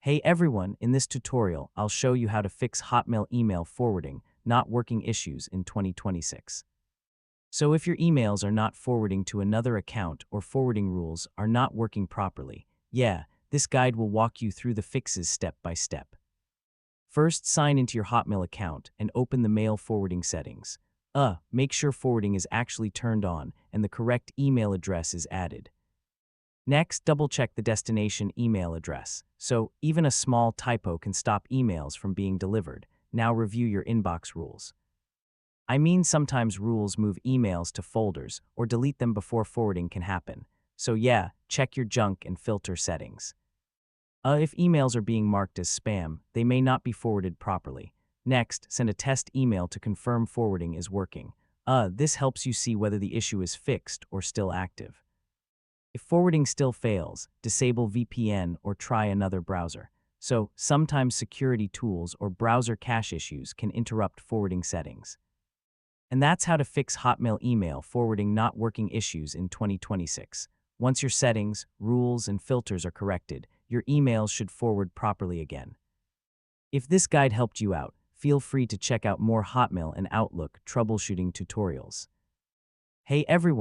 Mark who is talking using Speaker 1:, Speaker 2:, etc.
Speaker 1: Hey everyone, in this tutorial, I'll show you how to fix Hotmail email forwarding not working issues in 2026. So if your emails are not forwarding to another account or forwarding rules are not working properly, this guide will walk you through the fixes step by step. First, sign into your Hotmail account and open the mail forwarding settings. Make sure forwarding is actually turned on and the correct email address is added. Next, double-check the destination email address. So even a small typo can stop emails from being delivered. Now review your inbox rules. I mean, sometimes rules move emails to folders or delete them before forwarding can happen. So check your junk and filter settings. If emails are being marked as spam, they may not be forwarded properly. Next, send a test email to confirm forwarding is working. This helps you see whether the issue is fixed or still active. If forwarding still fails, disable VPN or try another browser. So, sometimes security tools or browser cache issues can interrupt forwarding settings. And that's how to fix Hotmail email forwarding not working issues in 2026. Once your settings, rules, and filters are corrected, your emails should forward properly again. If this guide helped you out, feel free to check out more Hotmail and Outlook troubleshooting tutorials. Hey everyone!